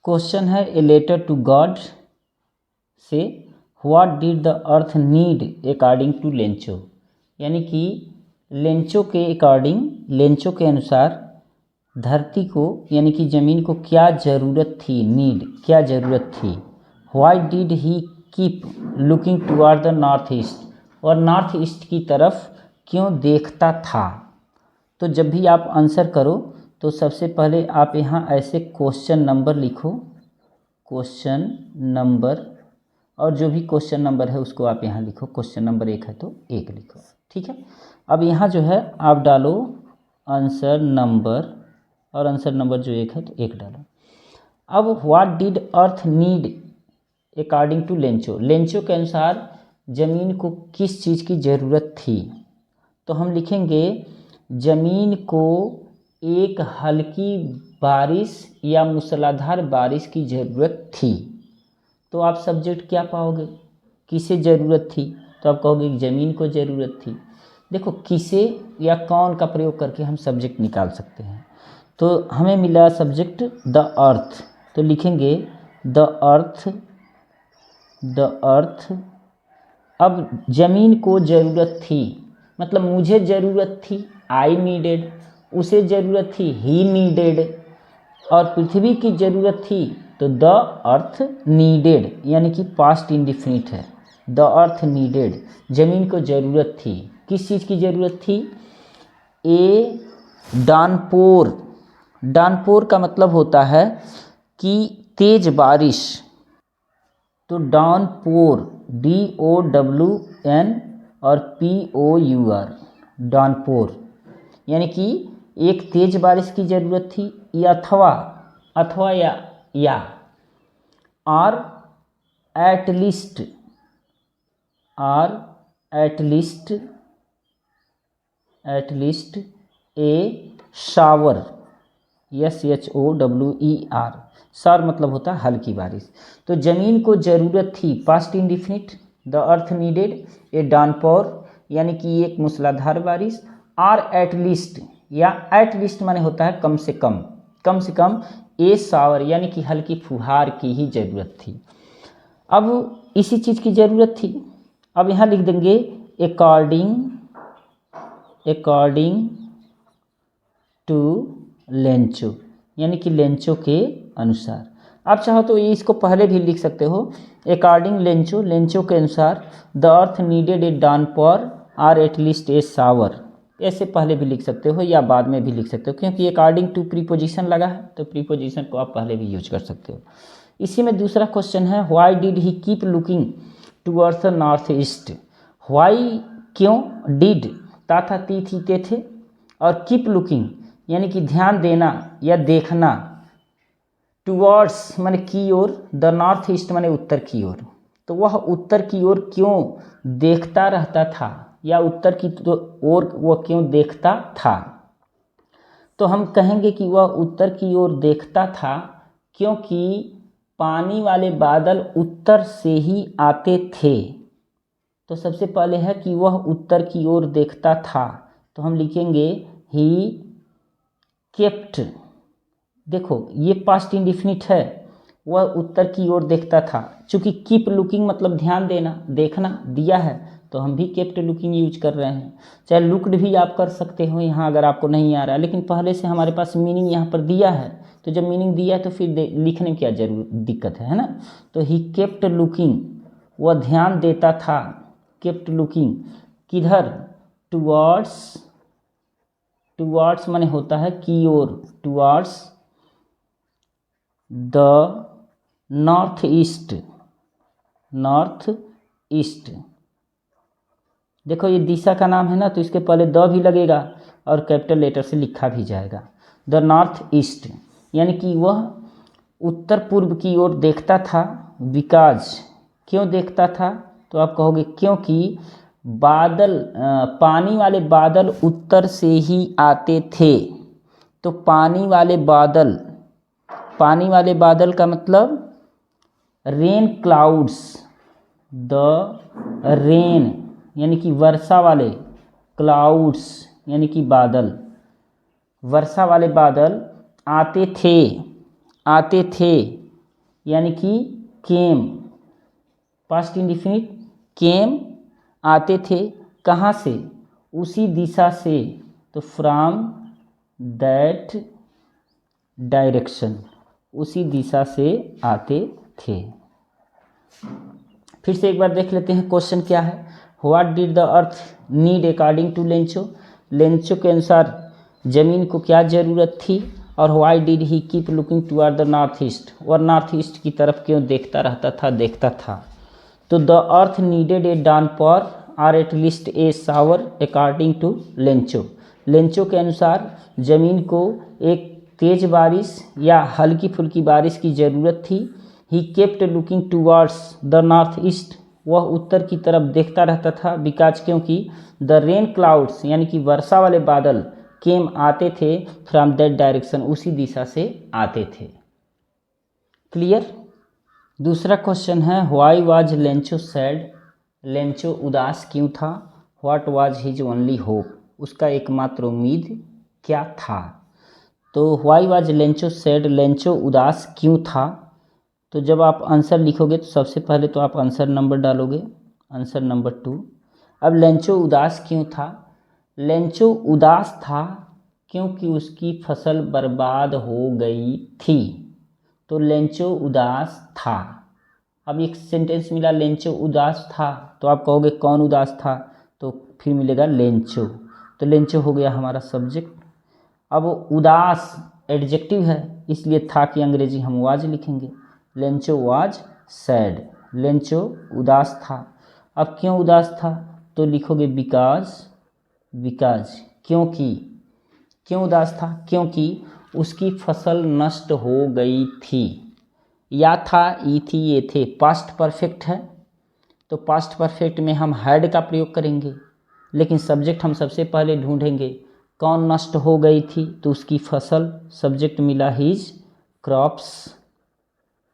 Question है a letter to God से what did the earth need according to Lencho, यानी कि Lencho के अकॉर्डिंग, लेंचो के अनुसार धरती को यानी कि ज़मीन को क्या ज़रूरत थी, नीड क्या ज़रूरत थी। Why did he keep looking toward the north east, और नॉर्थ ईस्ट की तरफ क्यों देखता था। तो जब भी आप आंसर करो तो सबसे पहले आप यहाँ ऐसे क्वेश्चन नंबर लिखो, क्वेश्चन नंबर, और जो भी क्वेश्चन नंबर है उसको आप यहाँ लिखो। क्वेश्चन नंबर 1 है तो 1 लिखो, ठीक है। अब यहाँ जो है आप डालो आंसर नंबर, और आंसर नंबर जो 1 है तो 1 डालो। अब what did earth need according to Lencho, Lencho के अनुसार ज़मीन को किस चीज़ की ज़रूरत थी। तो हम लिखेंगे ज़मीन को एक हल्की बारिश या मूसलाधार बारिश की ज़रूरत थी। तो आप सब्जेक्ट क्या पाओगे, किसे ज़रूरत थी, तो आप कहोगे ज़मीन को ज़रूरत थी। देखो किसे या कौन का प्रयोग करके हम सब्जेक्ट निकाल सकते हैं। तो हमें मिला सब्जेक्ट द अर्थ, तो लिखेंगे द अर्थ, द अर्थ। अब ज़मीन को ज़रूरत थी मतलब मुझे ज़रूरत थी, आई नीडेड, उसे ज़रूरत थी, ही नीडेड, और पृथ्वी की ज़रूरत थी तो द अर्थ नीडेड, यानी कि पास्ट इंडिफिनिट है। द अर्थ नीडेड, ज़मीन को ज़रूरत थी, किस चीज़ की ज़रूरत थी, ए डानपोर। डानपोर का मतलब होता है कि तेज बारिश, तो डानपोर, DOWN और POUR, डानपोर, यानी कि एक तेज बारिश की ज़रूरत थी, या अथवा या और एटलीस्ट, ए शावर, SHOWER, शावर मतलब होता है हल्की बारिश। तो ज़मीन को ज़रूरत थी, past indefinite, the earth needed a downpour, यानी कि एक मूसलाधार बारिश, और एटलीस्ट, या एटलीस्ट माने होता है कम से कम ए शावर, यानी कि हल्की फुहार की ही ज़रूरत थी। अब इसी चीज़ की ज़रूरत थी। अब यहाँ लिख देंगे अकॉर्डिंग टू लेंचो, यानी कि लेंचो के अनुसार। आप चाहो तो ये इसको पहले भी लिख सकते हो, अकॉर्डिंग लेंचो, लेंचो के अनुसार द अर्थ नीडेड ए डानपोर और एटलीस्ट ए शावर, ऐसे पहले भी लिख सकते हो या बाद में भी लिख सकते हो, क्योंकि अकॉर्डिंग टू प्रीपोजिशन लगा है तो प्रीपोजिशन को आप पहले भी यूज कर सकते हो। इसी में दूसरा क्वेश्चन है why did he keep looking towards the north east. Why क्यों, डिड ता ती थी ते थे, और कीप लुकिंग यानी कि ध्यान देना या देखना, टुवर्ड्स माने की ओर, द नॉर्थ ईस्ट माने उत्तर की ओर, तो वह उत्तर की ओर क्यों देखता रहता था, या उत्तर की ओर वह क्यों देखता था। तो हम कहेंगे कि वह उत्तर की ओर देखता था क्योंकि पानी वाले बादल उत्तर से ही आते थे। तो सबसे पहले है कि वह उत्तर की ओर देखता था, तो हम लिखेंगे ही केप्ट, देखो ये पास्ट इंडिफिनिट है, वह उत्तर की ओर देखता था। चूँकि कीप लुकिंग मतलब ध्यान देना, देखना दिया है, तो हम भी केप्ट लुकिंग यूज कर रहे हैं। चाहे लुक्ड भी आप कर सकते हो यहाँ अगर आपको नहीं आ रहा है, लेकिन पहले से हमारे पास मीनिंग यहाँ पर दिया है, तो जब मीनिंग दिया है तो फिर लिखने में क्या जरूर दिक्कत है ना। तो ही केप्ट लुकिंग, वह ध्यान देता था, केप्ट लुकिंग किधर, टुवर्ड्स माने होता है की ओर, टुवर्ड्स द नॉर्थ ईस्ट। देखो ये दिशा का नाम है ना, तो इसके पहले द भी लगेगा और कैपिटल लेटर से लिखा भी जाएगा, द नॉर्थ ईस्ट, यानी कि वह उत्तर पूर्व की ओर देखता था। बिकॉज, क्यों देखता था, तो आप कहोगे क्योंकि बादल, पानी वाले बादल उत्तर से ही आते थे। तो पानी वाले बादल का मतलब रेन क्लाउड्स, द रेन यानी कि वर्षा वाले, क्लाउड्स यानी कि बादल, वर्षा वाले बादल आते थे यानी कि केम, पास्ट इंडिफिनिट केम आते थे, कहाँ से, उसी दिशा से, तो फ्रॉम दैट डायरेक्शन, उसी दिशा से आते थे। फिर से एक बार देख लेते हैं क्वेश्चन क्या है। What did the earth need according to Lencho, Lencho के अनुसार जमीन को क्या ज़रूरत थी, और why did he keep looking toward the north east, और नॉर्थ ईस्ट की तरफ क्यों देखता था। तो the earth needed a downpour और at least a shower according to Lencho, Lencho के अनुसार जमीन को एक तेज बारिश या हल्की फुल्की बारिश की ज़रूरत थी। He kept looking towards the north east, वह उत्तर की तरफ देखता रहता था, बिकॉज क्योंकि द रेन क्लाउड्स यानी कि वर्षा वाले बादल केम आते थे फ्रॉम दैट डायरेक्शन, उसी दिशा से आते थे। क्लियर। दूसरा क्वेश्चन है why was Lencho sad, Lencho उदास क्यों था। What was his only hope, उसका एकमात्र उम्मीद क्या था। तो why was Lencho sad, Lencho उदास क्यों था। तो जब आप आंसर लिखोगे तो सबसे पहले तो आप आंसर नंबर डालोगे, आंसर नंबर 2। अब लेंचो उदास क्यों था, लेंचो उदास था क्योंकि उसकी फसल बर्बाद हो गई थी, तो लेंचो उदास था। अब एक सेंटेंस मिला लेंचो उदास था, तो आप कहोगे कौन उदास था, तो फिर मिलेगा लेंचो, तो लेंचो हो गया हमारा सब्जेक्ट। अब उदास एडजेक्टिव है, इसलिए था कि अंग्रेजी हम वाज लिखेंगे, लेंचो वाज सैड, लेंचो उदास था। अब क्यों उदास था, तो लिखोगे बिकॉज, बिकॉज क्योंकि, क्यों उदास था, क्योंकि उसकी फसल नष्ट हो गई थी। या था, ई थी, ये थे, पास्ट परफेक्ट है, तो पास्ट परफेक्ट में हम हैड का प्रयोग करेंगे, लेकिन सब्जेक्ट हम सबसे पहले ढूंढेंगे कौन नष्ट हो गई थी, तो उसकी फसल, सब्जेक्ट मिला हिज क्रॉप्स,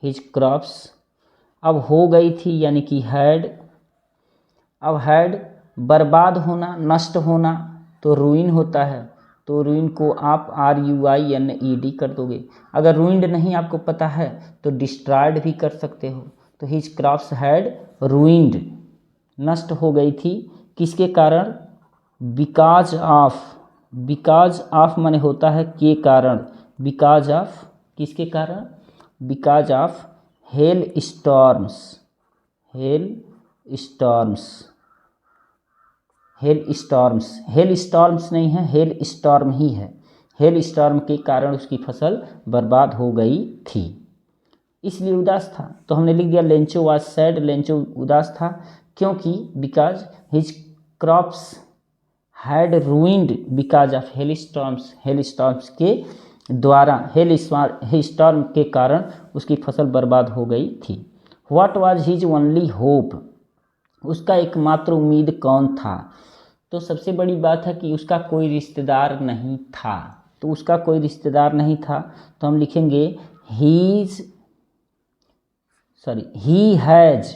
हिज क्रॉप्स। अब हो गई थी यानी कि हैड, अब हैड बर्बाद होना, नष्ट होना, तो रुइन होता है, तो रुइन को आप RUINED कर दोगे। अगर रुइंड नहीं आपको पता है तो डिस्ट्रॉयड भी कर सकते हो। तो हिज क्रॉप्स हैड रुइंड, नष्ट हो गई थी, किसके कारण, बिकॉज ऑफ, बिकॉज ऑफ माने होता है के कारण, बिकॉज ऑफ किसके कारण, because of hell storms, hello storms, hello storms, hello storms नहीं है, हेल स्टॉर्म ही है, हेल स्टॉर्म के कारण उसकी फसल बर्बाद हो गई थी, इसलिए उदास था। तो हमने लिख दिया लेंचो वाज सैड, लेंचो उदास था क्योंकि because his crops had ruined because of hell storms, hello storms के द्वारा, हेल स्टॉर्म के कारण उसकी फसल बर्बाद हो गई थी। What was his only hope, उसका एकमात्र उम्मीद कौन था। तो सबसे बड़ी बात है कि उसका कोई रिश्तेदार नहीं था, तो उसका कोई रिश्तेदार नहीं था, तो हम लिखेंगे ही हैज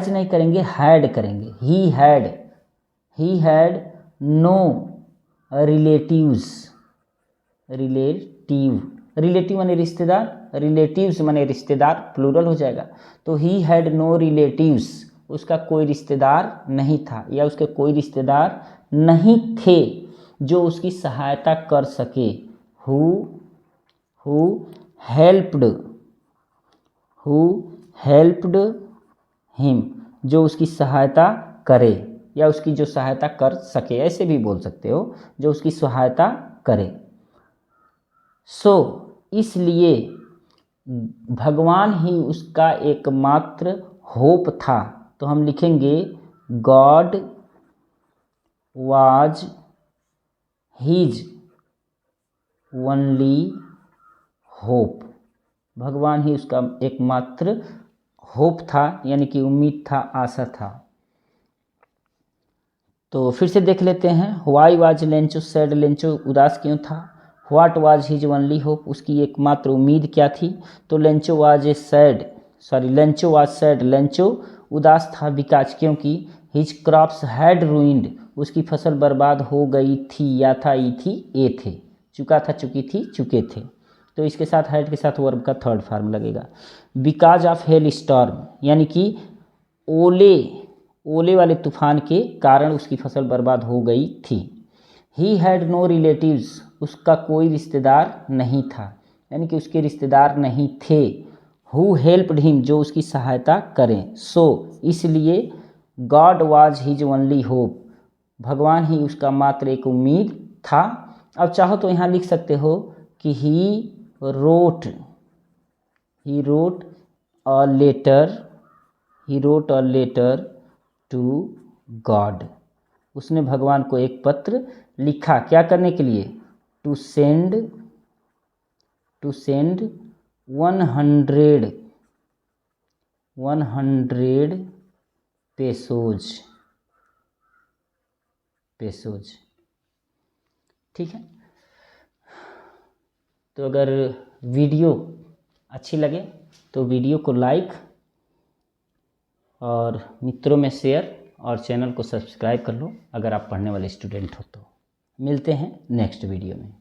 नहीं करेंगे, हैड करेंगे, he had no relatives, relative माने रिश्तेदार, रिलेटिव्स माने रिश्तेदार, प्लूरल हो जाएगा, तो ही हैड नो रिलेटिव्स, उसका कोई रिश्तेदार नहीं था, या उसके कोई रिश्तेदार नहीं थे जो उसकी सहायता कर सके। हु हेल्प्ड हिम, जो उसकी सहायता करे, या उसकी जो सहायता कर सके, ऐसे भी बोल सकते हो, जो उसकी सहायता करे। सो इसलिए भगवान ही उसका एकमात्र होप था, तो हम लिखेंगे God was his only hope, भगवान ही उसका एकमात्र होप था, यानी कि उम्मीद था, आशा था। तो फिर से देख लेते हैं, why was Lencho sad, Lencho उदास क्यों था। What was his only hope, उसकी एकमात्र उम्मीद क्या थी। तो लेंचो वाज सैड, लेंचो उदास था, बिकॉज क्योंकि हिज क्रॉप्स हैड रूइंड, उसकी फसल बर्बाद हो गई थी, या था, ई थी, ए थे, चुका था, चुकी थी, चुके थे, तो इसके साथ हैड के साथ वर्ब का थर्ड फॉर्म लगेगा। बिकॉज ऑफ हेल स्टॉर्म, यानी कि ओले वाले तूफान के कारण उसकी फसल बर्बाद हो गई थी। ही हैड नो रिलेटिव्स, उसका कोई रिश्तेदार नहीं था, यानी कि उसके रिश्तेदार नहीं थे। हु हेल्प्ड हिम, जो उसकी सहायता करें। सो इसलिए God was his only hope, भगवान ही उसका मात्र एक उम्मीद था। अब चाहो तो यहाँ लिख सकते हो कि he wrote a letter to God, उसने भगवान को एक पत्र लिखा, क्या करने के लिए? To send 100 pesos. ठीक है, तो अगर वीडियो अच्छी लगे तो वीडियो को लाइक और मित्रों में शेयर और चैनल को सब्सक्राइब कर लो अगर आप पढ़ने वाले स्टूडेंट हो तो। मिलते हैं नेक्स्ट वीडियो में।